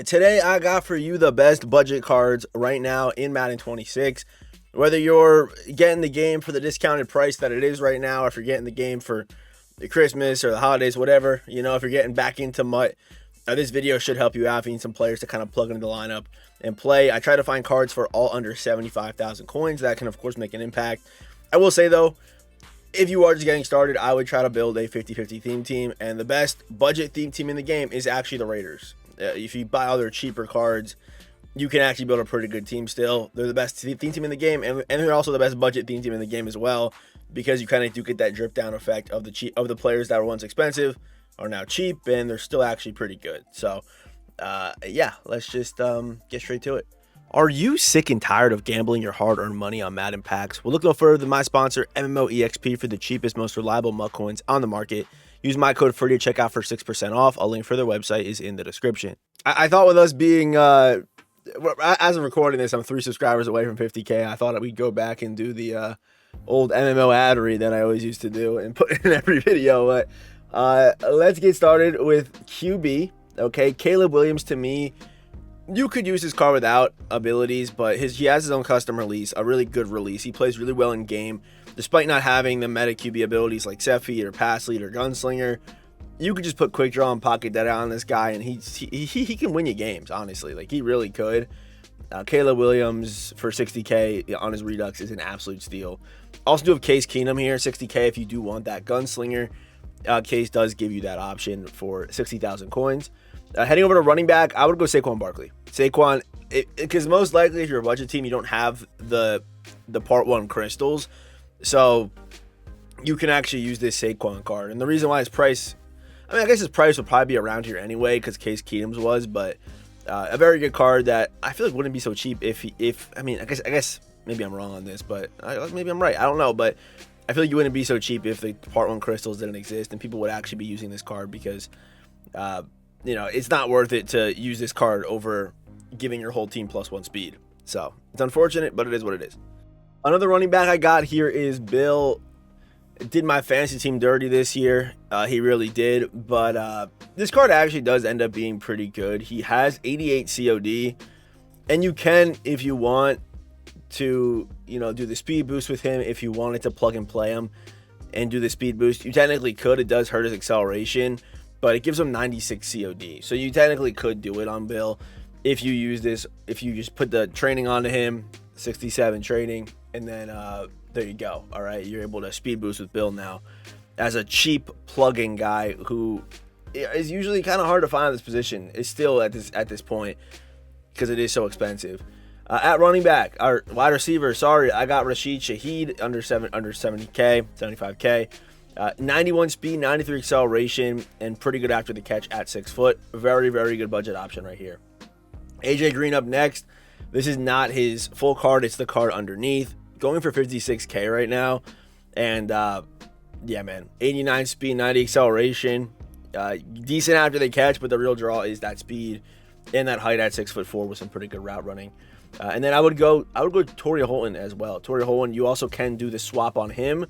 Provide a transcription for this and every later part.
Today, I got for you the best budget cards right now in Madden 26. Whether you're getting the game for the discounted price that it is right now, or if you're getting the game for the Christmas or the holidays, whatever, if you're getting back into MUT, this video should help you out if you need some players to kind of plug into the lineup and play. I try to find cards for all under 75,000 coins. That can, of course, make an impact. I will say, though, if you are just getting started, I would try to build a 50-50 theme team, and the best budget theme team in the game is actually the Raiders. If you buy all their cheaper cards, you can actually build a pretty good team still. They're the best theme team in the game, and they're also the best budget theme team in the game as well, because you kind of do get that drip down effect of the players that were once expensive are now cheap, and they're still actually pretty good. So, yeah, let's just get straight to it. Are you sick and tired of gambling your hard-earned money on Madden packs? Well, look no further than my sponsor, MMOEXP, for the cheapest, most reliable MUT coins on the market. Use my code FREDDIE to check out for 6% off. A link for their website is in the description. I thought with us being, as I'm recording this, I'm 3 subscribers away from 50K. I thought we'd go back and do the old MMO ad read that I always used to do and put in every video. But let's get started with QB. Okay, Caleb Williams, to me, you could use his card without abilities, but he has his own custom release, a really good release. He plays really well in game, despite not having the meta QB abilities like set feed or pass lead or gunslinger. You could just put quick draw and pocket that out on this guy, and he can win you games, honestly. Like, he really could. Caleb Williams for 60K on his Redux is an absolute steal. Also do have Case Keenum here, 60K if you do want that gunslinger. Case does give you that option for 60,000 coins. Heading over to running back, I would go Saquon Barkley. Saquon, because most likely if you're a budget team, you don't have the Part 1 crystals. So you can actually use this Saquon card. And the reason why his price, I guess his price would probably be around here anyway because Case Keenum's was, but a very good card that I feel like wouldn't be so cheap if I guess maybe I'm wrong on this, but maybe I'm right. I don't know, but I feel like you wouldn't be so cheap if the Part 1 crystals didn't exist and people would actually be using this card because it's not worth it to use this card over giving your whole team +1 speed. So it's unfortunate, but it is what it is. Another running back I got here is Bill. Did my fantasy team dirty this year. He really did, but this card actually does end up being pretty good. He has 88 COD, and you can, if you want to, do the speed boost with him. If you wanted to plug and play him and do the speed boost, you technically could. It does hurt his acceleration, but it gives him 96 COD. So you technically could do it on Bill if you use this. If you just put the training onto him, 67 training, and then there you go. All right, you're able to speed boost with Bill now as a cheap plug-in guy who is usually kind of hard to find in this position. It's still at this point because it is so expensive. At running back, our wide receiver, I got Rashid Shaheed under 70K, 75K. 91 speed, 93 acceleration, and pretty good after the catch at 6 foot. Very, very good budget option right here. AJ Green up next. This is not his full card. It's the card underneath. Going for 56K right now. And, yeah, man. 89 speed, 90 acceleration. Decent after the catch, but the real draw is that speed and that height at 6'4" with some pretty good route running. And then I would go Torrey Holton as well. Torrey Holton, you also can do the swap on him.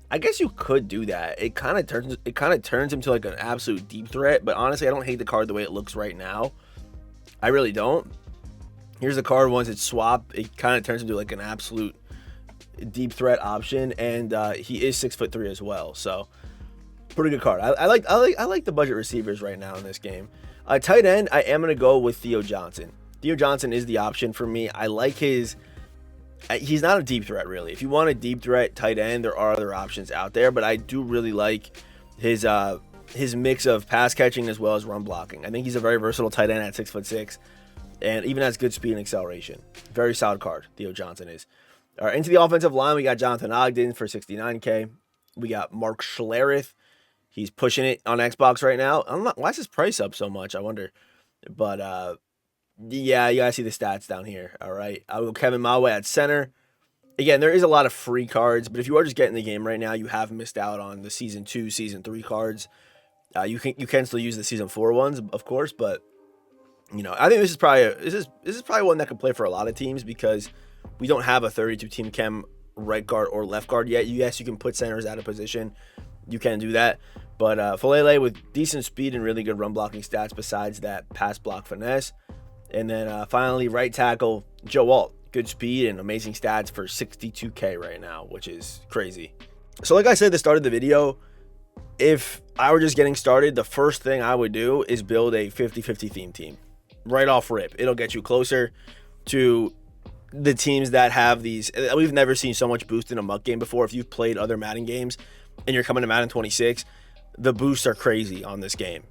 I guess you could do that. It kind of turns him to like an absolute deep threat, but honestly, I don't hate the card the way it looks right now. I really don't. Here's the card. Once it's swapped, it kind of turns into like an absolute deep threat option, and he is 6'3" as well. So pretty good card. I like the budget receivers right now in this game. Tight end, I am gonna go with Theo Johnson. Theo Johnson is the option for me. I like his. He's not a deep threat, really. If you want a deep threat tight end, there are other options out there, but I do really like his mix of pass catching as well as run blocking. I think he's a very versatile tight end at 6'6", and even has good speed and acceleration. Very solid card, Theo Johnson is. All right, into the offensive line, we got Jonathan Ogden for 69K. We got Mark Schlereth. He's pushing it on Xbox right now. I don't know why is his price up so much. I wonder, but yeah, you guys see the stats down here. All right, I'll go Kevin Mawa at center. Again, there is a lot of free cards, but if you are just getting the game right now, you have missed out on the Season 2, Season 3 cards. You can still use the Season 4 ones, of course, but I think this is probably one that can play for a lot of teams because we don't have a 32 team chem right guard or left guard yet. Yes, you can put centers out of position. You can do that, But Falele with decent speed and really good run blocking stats besides that pass block finesse. And then finally, right tackle, Joe Alt. Good speed and amazing stats for 62K right now, which is crazy. So like I said at the start of the video, if I were just getting started, the first thing I would do is build a 50-50 theme team. Right off rip. It'll get you closer to the teams that have these. We've never seen so much boost in a muck game before. If you've played other Madden games and you're coming to Madden 26, the boosts are crazy on this game.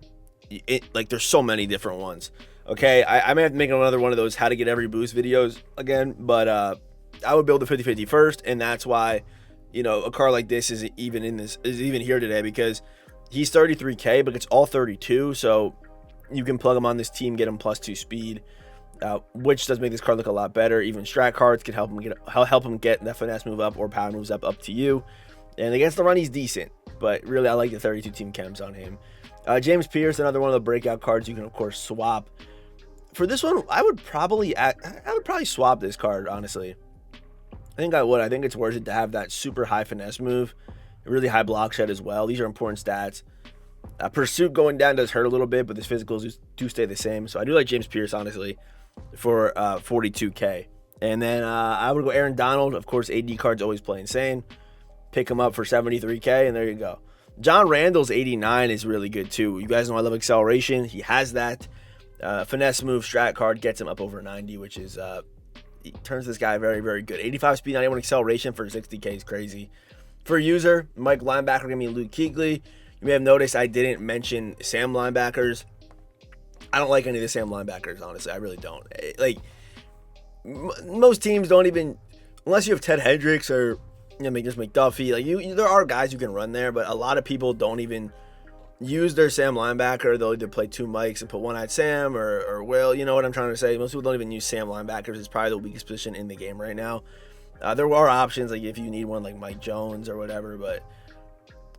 Like there's so many different ones. Okay, I may have to make another one of those how to get every boost videos again, but I would build the 50-50 first, and that's why, you know, a card like this is even here today, because he's 33K, but it's all 32, so you can plug him on this team, get him +2 speed, which does make this card look a lot better. Even strat cards can help him get that finesse move up or power moves up to you. And against the run, he's decent, but really I like the 32 team chems on him. James Pierce, another one of the breakout cards you can of course swap. For this one, I would probably swap this card, honestly. I think I would. I think it's worth it to have that super high finesse move, really high block shed as well. These are important stats. Pursuit going down does hurt a little bit, but his physicals do stay the same. So I do like James Pierce, honestly, for 42K. And then I would go Aaron Donald. Of course, AD cards always play insane. Pick him up for 73K, and there you go. John Randall's 89 is really good too. You guys know I love acceleration. He has that. Finesse move strat card gets him up over 90, which is he turns this guy very, very good. 85 speed, 91 acceleration for 60K is crazy. For user, Mike linebacker gonna be Luke Kuechly. You may have noticed I didn't mention Sam linebackers. I don't like any of the Sam linebackers, honestly. I really don't. Like most teams don't even, unless you have Ted Hendricks or just McDuffie. Like there are guys you can run there, but a lot of people don't even use their Sam linebacker. They'll either play two Mikes and put one-eyed Sam or Will. You know what I'm trying to say? Most people don't even use Sam linebackers. It's probably the weakest position in the game right now. There are options, like if you need one like Mike Jones or whatever, but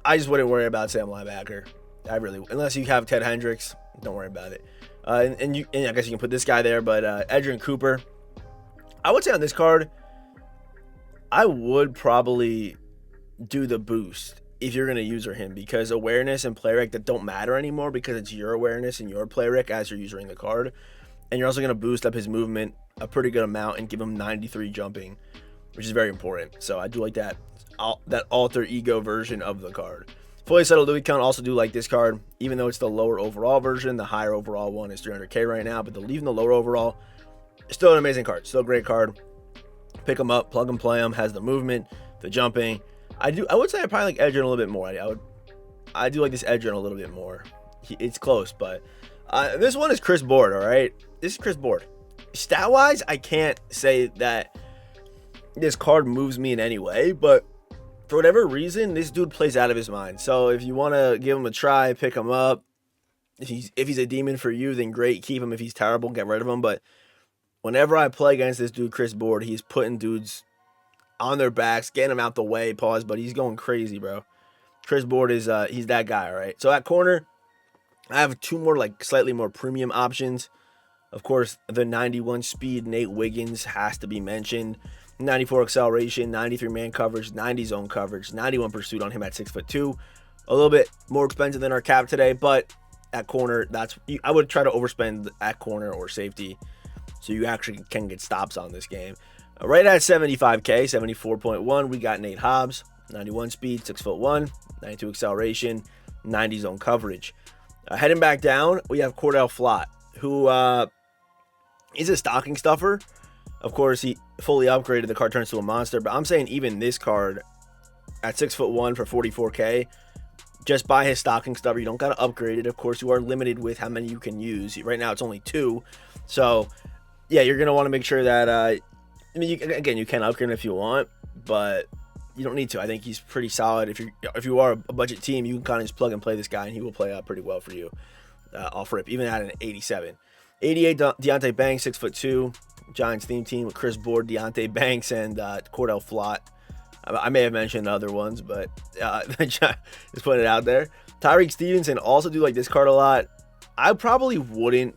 I just wouldn't worry about Sam linebacker. Unless you have Ted Hendricks, don't worry about it. And I guess you can put this guy there, but Edgerrin Cooper, I would say on this card, I would probably do the boost if you're going to user him, because awareness and play rec that don't matter anymore, because it's your awareness and your play rec as you're using the card. And you're also going to boost up his movement a pretty good amount and give him 93 jumping, which is very important. So I do like that alter ego version of the card. Fully settled Louis count, also do like this card, even though it's the lower overall version. The higher overall one is 300K right now, but leaving the lower overall, still an amazing card, still a great card. Pick him up, plug and play him, has the movement, the jumping. I would say I probably like Edgerrin a little bit more. I do like this Edgerrin a little bit more. It's close, but this one is Chris Board, all right? This is Chris Board. Stat-wise, I can't say that this card moves me in any way, but for whatever reason, this dude plays out of his mind. So if you want to give him a try, pick him up. If he's a demon for you, then great, keep him. If he's terrible, get rid of him. But whenever I play against this dude, Chris Board, he's putting dudes on their backs, getting them out the way, but he's going crazy, bro. Chris Board is, he's that guy, all right? So at corner, I have two more, like, slightly more premium options. Of course, the 91 speed Nate Wiggins has to be mentioned. 94 acceleration, 93 man coverage, 90 zone coverage, 91 pursuit on him at 6'2". A little bit more expensive than our cap today, but at corner, I would try to overspend at corner or safety so you actually can get stops on this game. Right at 75K, 74.1, we got Nate Hobbs, 91 speed, 6'1", 92 acceleration, 90 zone coverage. Heading back down, we have Cordell Flott, who is a stocking stuffer. Of course, he fully upgraded, the card turns to a monster, but I'm saying even this card at 6'1" for 44K, just buy his stocking stuffer. You don't got to upgrade it. Of course, you are limited with how many you can use. Right now, it's only 2. So, yeah, you're going to want to make sure that... I mean, you can upgrade him if you want, but you don't need to. I think he's pretty solid. If you are a budget team, you can kind of just plug and play this guy, and he will play out pretty well for you off rip, even at an 87. 88, Deontay Banks, 6'2", Giants theme team with Chris Board, Deontay Banks, and Cordell Flott. I may have mentioned other ones, but just putting it out there. Tyreek Stevenson, also do like this card a lot. I probably wouldn't.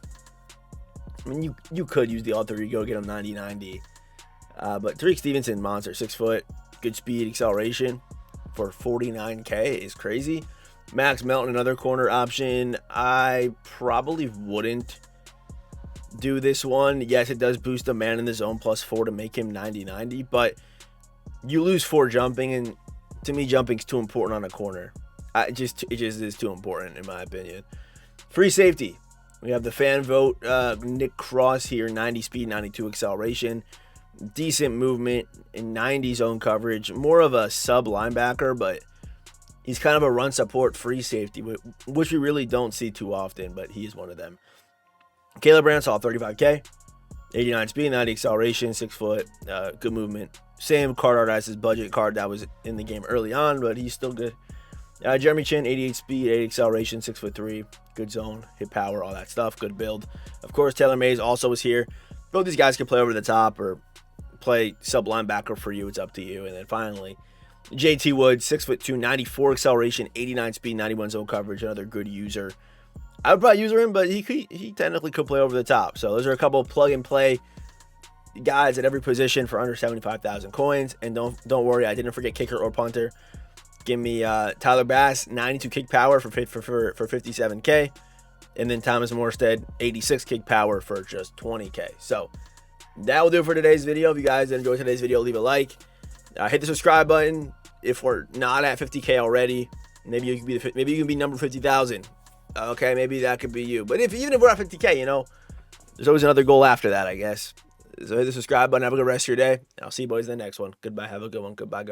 I mean, you could use the alter ego, get him 90-90. But Tyreek Stevenson, monster, 6 foot, good speed, acceleration for 49K is crazy. Max Melton, another corner option. I probably wouldn't do this one. Yes, it does boost a man in the zone +4 to make him 90-90, but you lose 4 jumping, and to me, jumping's too important on a corner. It just is too important, in my opinion. Free safety. We have the fan vote. Nick Cross here, 90 speed, 92 acceleration. Decent movement in 90 zone coverage. More of a sub linebacker, but he's kind of a run support free safety, which we really don't see too often, but he is one of them. Caleb Bransall, 35K. 89 speed, 90 acceleration, 6 foot, good movement. Same card art as his budget card that was in the game early on, but he's still good. Jeremy Chin, 88 speed, 80 acceleration, 6'3", good zone, hit power, all that stuff, good build. Of course, Taylor Mays also was here. Both these guys can play over the top or play sub linebacker for you. It's up to you. And then finally, JT Woods, 6'2", 94 acceleration, 89 speed, 91 zone coverage, another good user. I would probably use him, but he technically could play over the top. So those are a couple of plug and play guys at every position for under 75,000 coins. And don't worry, I didn't forget kicker or punter. Give me Tyler Bass, 92 kick power for 57K. And then Thomas Morstead, 86 kick power for just 20K. So that will do it for today's video. If you guys enjoyed today's video, leave a like. Hit the subscribe button. If we're not at 50K already, maybe you can be number 50,000. Okay, maybe that could be you. But even if we're at 50K, you know, there's always another goal after that, I guess. So hit the subscribe button. Have a good rest of your day. And I'll see you boys in the next one. Goodbye. Have a good one. Goodbye.